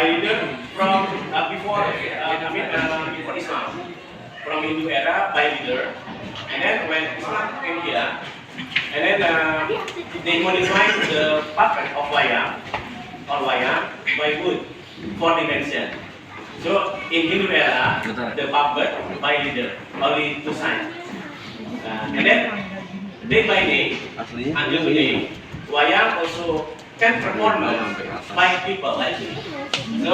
by leader from before before Islam, from Hindu era by leader, and then when Islam came here, and then they modified the puppet of wayang by wood, 4 dimension. So in Hindu era, the puppet by leader, only 2 sides. And then day by day, until today, wayang also can perform by people like this. So